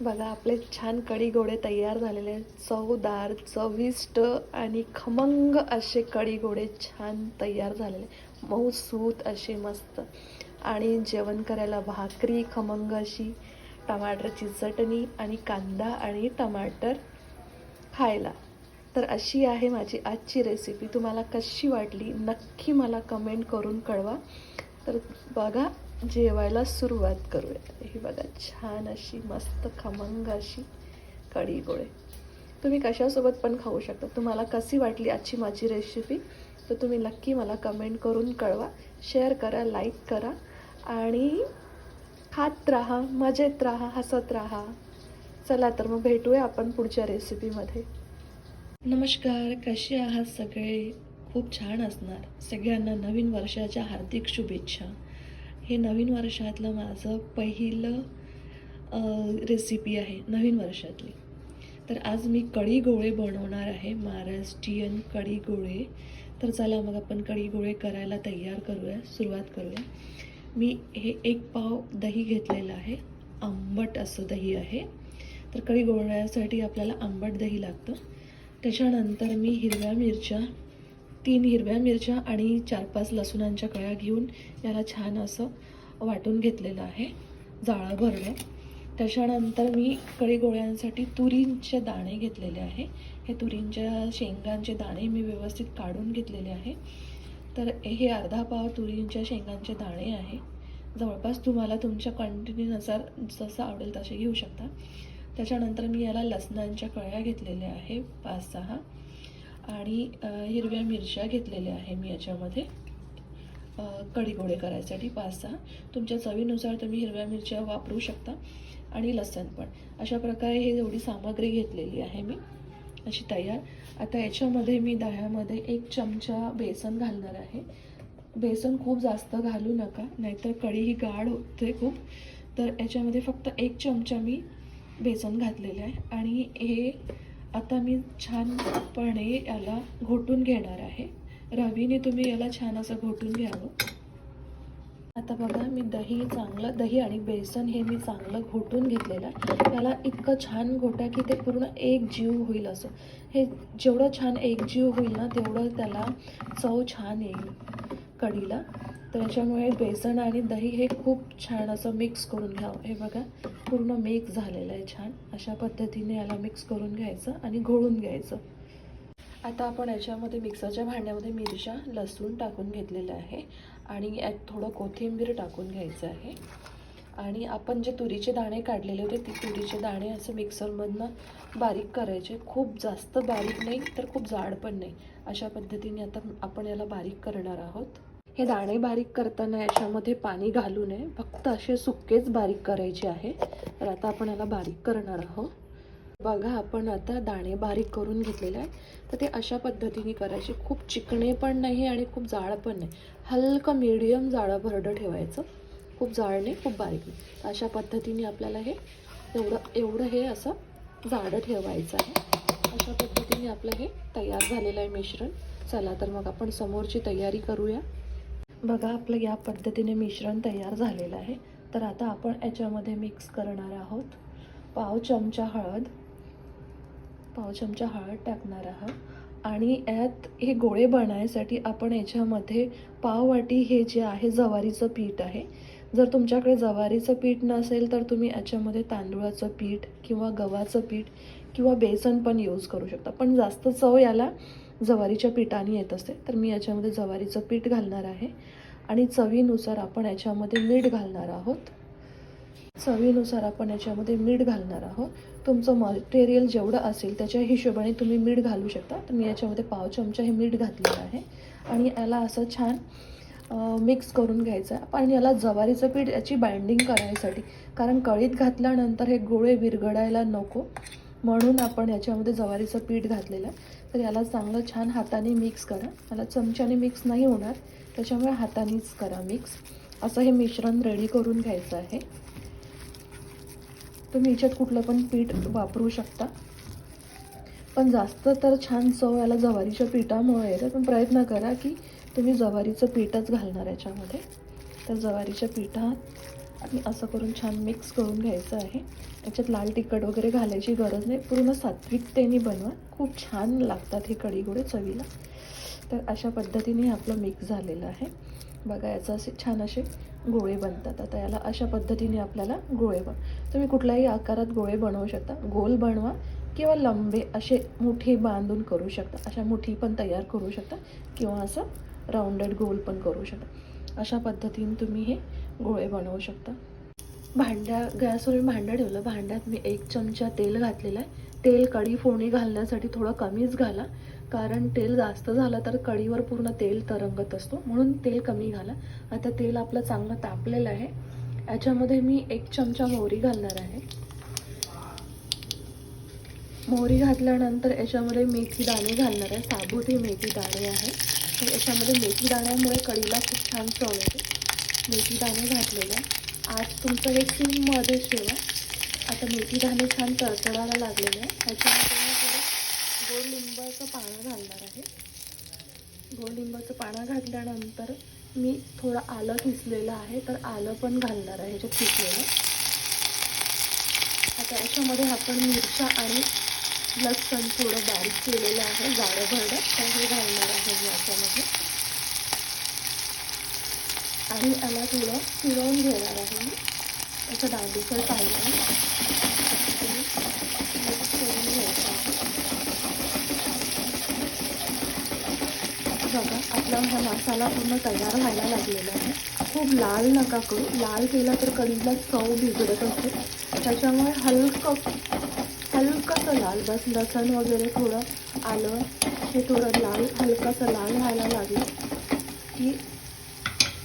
बघा आपले छान कढी गोळे तयार झालेले आहेत. चवदार, चविष्ट आणि खमंग असे कढी गोळे छान तयार झालेले, मऊसूत असे मस्त. आणि जेवण करायला भाकरी खमंग अशी, टमाटरची चटणी आणि कांदा आणि टमाटर खायला. तर अशी आहे माझी आजची रेसिपी. तुम्हाला कशी वाटली नक्की मला कमेंट करून कळवा. तर बघा, जेवायला सुरुवात करूया. ही बघा छान अशी मस्त खमंग अशी कढी गोळे. तुम्ही कशासोबत पण खाऊ शकता. तुम्हाला कशी वाटली आजची माझी रेसिपी तर तुम्ही नक्की मला कमेंट करून कळवा. शेअर करा, लाईक करा आणि खात राहा, मजेत राहा, हसत राहा. चला तर मग भेटूया आपण पुढच्या रेसिपीमध्ये. नमस्कार, कसे आहात सगळे? खूप छान असणार. सगळ्यांना नवीन वर्षाच्या हार्दिक शुभेच्छा. हे नवीन वर्षातलं माझं पहिलं रेसिपी आहे नवीन वर्षातली. तर आज मी कढी गोळे बनवणार आहे, महाराष्ट्रीयन कढी गोळे. तर चला मग आपण कढी गोळे करायला सुरुवात करूया. मी हे 1 पाव दही घेतलेलं आहे, आंबट असं दही आहे. तर कढी गोळण्यासाठी आपल्याला आंबट दही लागतं. त्याच्यानंतर मी 3 हिरव्या मिरच्या आणि 4-5 लसूणांच्या कळ्या घेऊन याला छान असं वाटून घेतलेलं आहे जाळाभरलं. त्याच्यानंतर मी कढी गोळ्यांसाठी तुरींचे दाणे घेतलेले आहे. हे तुरींच्या शेंगांचे दाणे मी व्यवस्थित काढून घेतलेले आहे. तर हे अर्धा पाव तुरींच्या शेंगांचे दाणे आहे. जवळपास तुम्हाला तुमच्या क्वांटिटीनुसार जसं आवडेल तसे घेऊ शकता. त्याच्यानंतर मी याला लसणांच्या कळ्या घेतलेल्या आहे 5-6 आणि हिरव्या मिरच्या घेतलेल्या आहे मी याच्यामध्ये कढी गोळे करायसाठी 5-6. तुमच्या चवीनुसार तुम्ही हिरव्या मिरच्या वापरू शकता आणि लसण पण. अशा प्रकारे हे एवढी सामग्री घेतलेली आहे मी अशी तयार. आता याच्यामध्ये मी दह्यामध्ये 1 चमचा बेसन घालणार आहे. बेसन खूप जास्त घालू नका, नाहीतर कढी ही गाढ होते खूप. तर याच्यामध्ये फक्त 1 चमचा मी बेसन घातलेलं आहे आणि हे आता मी छानपणे याला घोटून घेणार आहे. रवीने तुम्ही याला छान असं घोटून घ्यावं. आता बघा, मी दही आणि बेसन हे मी चांगलं घोटून घेतलेलं आहे. याला इतकं छान घोटा की ते पूर्ण एकजीव होईल असं. हे जेवढं छान एकजीव होईल ना तेवढं त्याला चव छान येईल कढीला. तर याच्यामुळे बेसन आणि दही हे खूप छान असं मिक्स करून घ्यावं. हे बघा पूर्ण मिक्स झालेलं आहे छान. अशा पद्धतीने याला मिक्स करून घ्यायचं आणि घोळून घ्यायचं. आता आपण याच्यामध्ये मिक्सरच्या भांड्यामध्ये मिरच्या लसूण टाकून घेतलेलं आहे आणि यात थोडं कोथिंबीर टाकून घ्यायचं आहे. आणि आपण जे तुरीचे दाणे काढलेले होते ते तुरीचे दाणे असं मिक्सरमधनं बारीक करायचे. खूप जास्त बारीक नाही तर खूप जाड पण नाही. अशा पद्धतीने आता आपण याला बारीक करणार आहोत. हे दाणे बारीक करताना याच्यामध्ये पाणी घालू नये, फक्त असे सुक्केच बारीक करायचे आहे. तर आता आपण याला बारीक करणार आहोत. बघा, आपण आता दाणे बारीक करून घेतलेले आहे. तर ते अशा पद्धतीने करायचे. खूप चिकणे पण नाही आणि खूप जाड पण नाही, हलकं मीडियम जाडं भरडं ठेवायचं. खूप जाड नाही, खूप बारीक नाही. अशा पद्धतीने आपल्याला हे एवढं हे असं जाडं ठेवायचं आहे. अशा पद्धतीने आपलं हे तयार झालेलं आहे मिश्रण. चला तर मग आपण समोरची तयारी करूया. बघा, आपलं या पद्धतीने मिश्रण तयार झालेलं आहे. तर आता आपण याच्यामध्ये मिक्स करणार आहोत पाव चमचा हळद टाकणार आहोत. आणि यात हे गोळे बनवण्यासाठी आपण याच्यामध्ये पाववाटी हे जे आहे ज्वारीचं पीठ आहे. जर तुमच्याकडे ज्वारीचं पीठ नसेल तर तुम्ही याच्यामध्ये तांदूळाचं पीठ किंवा गव्हाचं पीठ किंवा बेसन पण यूज करू शकता. पण जास्त चव याला ज्वारीच्या पिठाने येत असते. तर मी याच्यामध्ये ज्वारीचं पीठ घालणार आहे आणि चवीनुसार आपण याच्यामध्ये मीठ घालणार आहोत. तुमचं मटेरियल जेवढं असेल त्याच्या हिशोबाने तुम्ही मीठ घालू शकता. तर मी याच्यामध्ये पाव चमचा हे मीठ घातलेलं आहे आणि याला असं छान मिक्स करून घ्यायचं आहे. पण याला ज्वारीचं पीठ याची बाइंडिंग करायसाठी, कारण कढीत घातल्यानंतर हे गोळे विरघळायला नको म्हणून आपण याच्यामध्ये ज्वारीचं पीठ घातलेलं आहे. तर याला चांगलं छान हाताने मिक्स करा. याला चमच्याने मिक्स नाही होणार, त्याच्यामुळे हातानेच करा मिक्स. असं हे मिश्रण रेडी करून घ्यायचं आहे. तुम्ही याच्यात कुठलं पण पीठ वापरू शकता, पण जास्त तर छान चव याला ज्वारीच्या पिठामुळे येते. पण प्रयत्न करा की तुम्ही ज्वारीचं पीठच घालणार याच्यामध्ये. तर ज्वारीच्या पिठात आणि असं करून छान मिक्स करून घ्यायचं आहे. याच्यात लाल तिखट वगैरे घालायची गरज नाही, पूर्ण सात्विकतेने बनवा, खूप छान लागतात हे कढी गोळे चवीला. तर अशा पद्धतीने आपलं मिक्स झालेलं आहे बघा. याचं असे छान असे गोळे बनतात. आता याला अशा पद्धतीने आपल्याला गोळे तुम्ही कुठल्याही आकारात गोळे बनवू शकता. गोल बनवा किंवा लंबे असे मुठी बांधून करू शकता. अशा मुठी पण तयार करू शकता किंवा असं राऊंडेड गोल पण करू शकता. अशा पद्धतीने तुम्ही हे गोळे बनवू शकता. गॅसवर भांडं ठेवलं. भांड्यात मी 1 चमचा तेल घातलेलं आहे. तेल कढी फोडणी घालण्यासाठी थोडं कमीच घाला, कारण तेल जास्त झालं तर कढीवर पूर्ण तेल तरंगत असतो, म्हणून तेल कमी घाला. आता तेल आपलं चांगलं तापलेलं आहे. याच्यामध्ये मी 1 चमचा मोहरी घालणार आहे. मोहरी घातल्यानंतर याच्यामध्ये मेथी दाणे घालणार आहे. साबुत ही मेथी दाणे आहे. तर याच्यामध्ये मेथी दाण्यामुळे कढीला खूप छान चव येते. मेथी दाणे घातलेले आहे. आज तुमचं हे सिममध्येच ठेवा. आता मेथी दाणे छान तडतडायला लागलेले आहे. त्याच्यामध्ये मी थोडं गोड लिंबाचं पानं घालणार आहे. गोड लिंबाचं पानं घातल्यानंतर मी थोडं आलं किसलेलं आहे, तर आलं पण घालणार आहे ह्याच्यात किसलेलं. आता याच्यामध्ये आपण मिरच्या आणि लसूण थोडं बारीक केलेलं आहे, जाडं भरडं, तर हे घालणार आहे मी याच्यामध्ये. आणि याला थोडं फिरवून घेणार आहे मी. याचं दांडीसर पाहिजे करून घ्यायचं आहे. बघा आपला हा मसाला पूर्ण तयार व्हायला लागलेला आहे. खूप लाल नका करू. लाल केला तर कढीला चव बिघडत असते. त्याच्यामुळे हलकंसं लाल, बस लसण वगैरे थोडं आलं हे थोडं लाल, हलकंसं लाल व्हायला लागलं की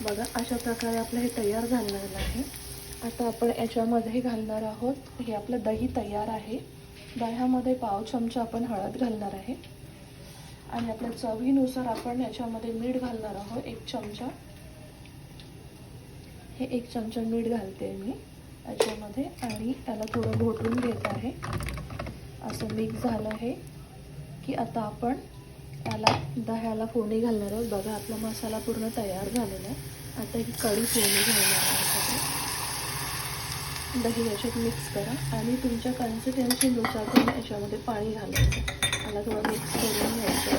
बघा अशा प्रकारे आपलं हे तयार झालेलं आहे. आता आपण याच्यामध्ये घालणार आहोत, हे आपलं दही तयार आहे. दह्यामध्ये पाव चमचा आपण हळद घालणार आहे आणि आपल्या चवीनुसार आपण याच्यामध्ये मीठ घालणार आहोत 1 चमचा. हे 1 चमचा मीठ घालते मी याच्यामध्ये आणि त्याला थोडं घोटून घेत आहे. असं मिक्स झालं आहे की आता आपण त्याला दह्याला फोडणी घालणार आहोत. बघा आपला मसाला पूर्ण तयार झालेला आहे. आता ही कढी फोडणी घालणार आहोत. दही याच्यात मिक्स करा आणि तुमच्या कन्सिस्टन्सीनुसार तुम्ही याच्यामध्ये पाणी घालायचं. मला थोडं मिक्स करून घ्यायचं आहे.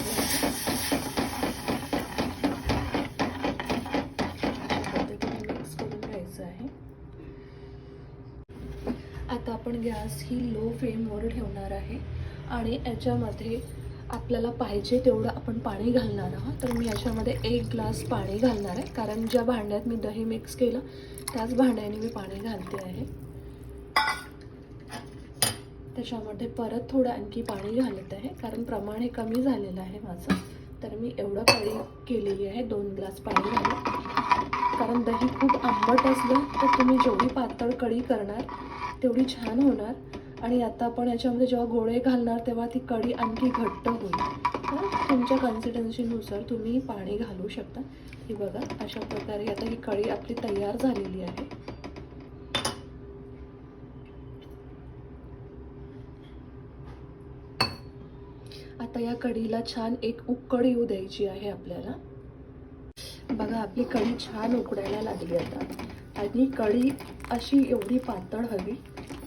मिक्स करून घ्यायचं आहे. आता आपण गॅस ही लो फ्लेमवर ठेवणार आहे आणि याच्यामध्ये आपल्याला पाहिजे तेवढं आपण पाणी घालणार आहोत. तर मी याच्यामध्ये 1 ग्लास पाणी घालणार आहे, कारण ज्या भांड्यात मी दही मिक्स केलं त्याच भांड्याने मी पाणी घालते आहे. त्याच्यामध्ये परत थोडं आणखी पाणी घालत आहे, कारण प्रमाण हे कमी झालेलं आहे माझं. तर मी एवढं कढी केलेली आहे 2 ग्लास पाणी घालून. कारण दही खूप आंबट असलं तर तुम्ही जेवढी पातळ कढी करणार तेवढी छान होणार. आणि आता आपण याच्यामध्ये जेव्हा गोळे घालणार तेव्हा ती कढी आणखी घट्ट होईल. तुमच्या कन्सिस्टन्सीनुसार तुम्ही पाणी घालू शकता. ही बघा अशा प्रकारे आता ही कढी आपली तयार झालेली आहे. आता या कढीला छान एक उकळ येऊ द्यायची आहे आपल्याला. बघा आपली कढी छान उकडायला लागली आता. आणि कढी अशी एवढी पातळ हवी.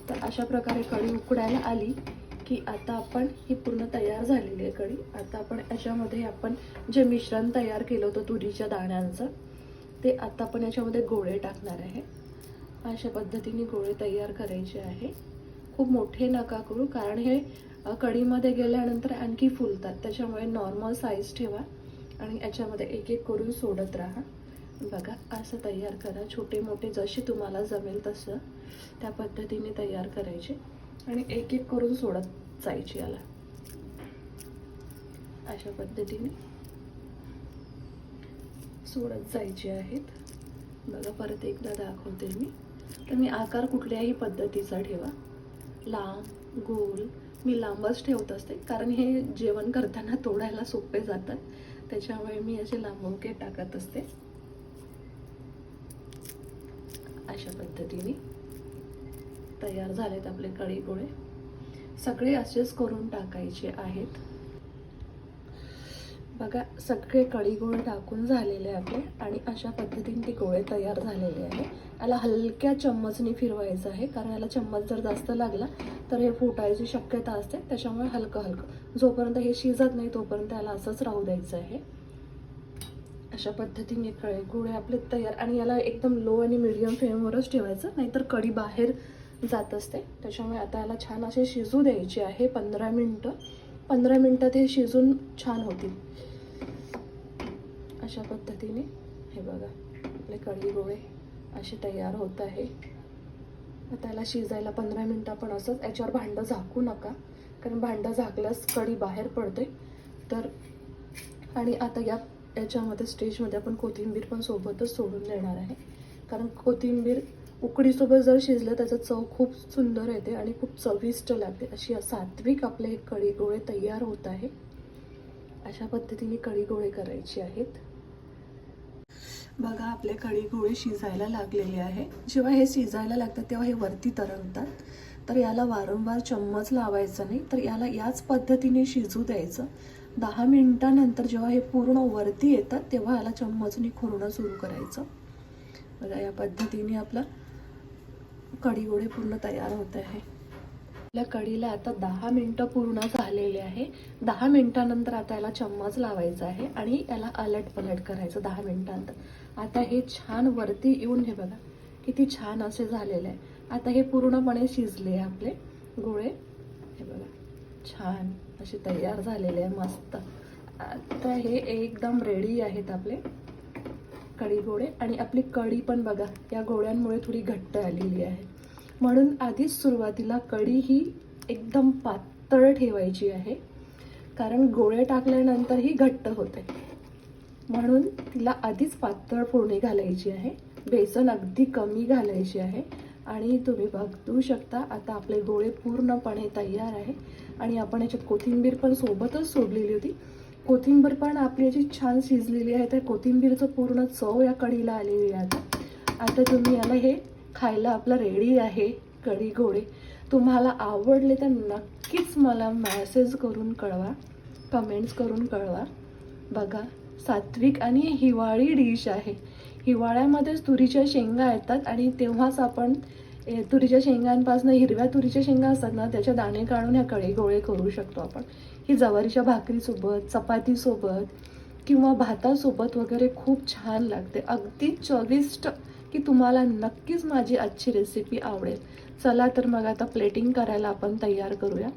तर अशा प्रकारे कढी उकडायला आली की आता आपण ही पूर्ण तयार झालेली आहे कढी. आता आपण याच्यामध्ये आपण जे मिश्रण तयार केलं होतं तुरीच्या दाण्यांचं, ते आता आपण याच्यामध्ये गोळे टाकणार आहे. अशा पद्धतीने गोळे तयार करायचे आहे. खूप मोठे नका करू, कारण हे कढीमध्ये गेल्यानंतर आणखी फुलतात. त्याच्यामुळे नॉर्मल साईज ठेवा आणि याच्यामध्ये एक एक करून सोडत राहा. बघा असं तयार करा. छोटे मोठे जसे तुम्हाला जमेल तसं त्या पद्धतीने तयार करायचे आणि एक एक करून सोडत जायचे. याला अशा पद्धतीने सोडत जायचे आहेत. बघा परत एकदा दाखवते मी. तर मी आकार कुठल्याही पद्धतीचा ठेवा, लांब गोल. मी लांबच ठेवत असते, कारण हे जेवण करताना तोडायला सोपे जातात. त्याच्यामुळे मी असे लांबुके टाकत असते. अशा पद्धतीने तयार झालेत आपले कढी गोळे. सगळे असेच करून टाकायचे आहेत. बघा सगळे कढी गोळे टाकून झालेले आपले आणि अशा पद्धतीने ते गोळे तयार झालेले आहे. याला हलक्या चम्मचने फिरवायचं आहे, कारण याला चम्मच जर जास्त लागला तर हे फुटायची शक्यता असते. त्याच्यामुळे हलकं हलकं जोपर्यंत हे शिजत नाही तोपर्यंत याला असंच राहू द्यायचं आहे. अशा पद्धतीने गोळे आपले तयार. आणि याला एकदम लो आणि मीडियम फ्लेमवरच ठेवायचं, नाहीतर कढी बाहेर जात असते. त्याच्यामुळे आता याला छान असे शिजू द्यायचे आहे 15 मिनटं. 15 मिनटात हे शिजून छान होतील. अशा पद्धतीने हे बघा आपले कढी गोळे असे तयार होत आहे. आता याला शिजायला 15 मिनटं आपण असंच याच्यावर भांडं झाकू नका, कारण भांडं झाकल्यास कढी बाहेर पडते. तर आणि आता याच्यामध्ये स्टेजमध्ये आपण कोथिंबीर पण सोबतच सोडून देणार आहे, कारण कोथिंबीर उकडीसोबत जर शिजलं त्याचं चव खूप सुंदर येते आणि खूप चविष्ट लागते. अशी सात्विक आपले हे कढी गोळे तयार होत आहे. अशा पद्धतीने कढी गोळे करायचे आहेत. बघा आपले कढी गोळे शिजायला लागलेले आहे. जेव्हा हे शिजायला लागतात तेव्हा हे वरती तरंगतात. तर याला वारंवार चम्मच लावायचा नाही, तर याला याच पद्धतीने शिजू द्यायचं. 10 मिनिटानंतर जेव्हा हे पूर्ण वरती येतात तेव्हा याला चम्मचने खुरणं सुरू करायचं. बघा या पद्धतीने आपला कढी गोळे पूर्ण तयार होत आहे. आपल्या कढीला आता 10 मिनिटं पूर्ण झालेले आहे. 10 मिनिटानंतर आता याला चम्मच लावायचा आहे आणि याला अलट पलट करायचं 10 मिनिटानंतर. आता हे छान वरती येऊन हे बघा किती छान असे झालेले आहे. आता हे पूर्णपणे शिजले आहे आपले गोळे. हे बघा छान असे तयार झालेले आहे मस्त. आता हे एकदम रेडी आहेत आपले कढी गोळे. आणि आपली कढी पण बघा या गोळ्यांमुळे थोडी घट्ट आलेली आहे. म्हणून आधीच सुरुवातीला कढी ही एकदम पातळ ठेवायची आहे, कारण गोळे टाकल्यानंतर ही घट्ट होते. म्हणून तिला आधीच पातळ फोडणी घालायची आहे. बेसन अगदी कमी घालायची आहे. आणि तुम्ही बघू शकता आता आपले गोळे पूर्णपणे तयार आहे. आणि आपण याच्यात कोथिंबीर पण सोबतच सोडलेली होती. कोथिंबीर पण आपली याची छान शिजलेली आहे. तर कोथिंबीरचं पूर्ण चव या कढीला आलेली आहे. आता तुम्ही याला हे खायला आपलं रेडी आहे कढी गोळे. तुम्हाला आवडले तर नक्कीच मला मेसेज करून कळवा, कमेंट्स करून कळवा. बघा सात्विक आणि हिवाळी डिश आहे. हिवाळ्यामध्येच तुरीच्या शेंगा येतात आणि तेव्हाच आपण तुरीच्या शेंगांपासून हिरव्या तुरीच्या शेंगा असतात ना त्याचे दाणे काढून ह्या कढी गोळे करू शकतो आपण. ही ज्वारीच्या भाकरीसोबत, चपातीसोबत किंवा भातासोबत वगैरे खूप छान लागते. अगदी चविष्ट की तुम्हाला नक्कीच माझी आजची रेसिपी आवडेल. चला तर मग आता प्लेटिंग करायला आपण तयार करूया.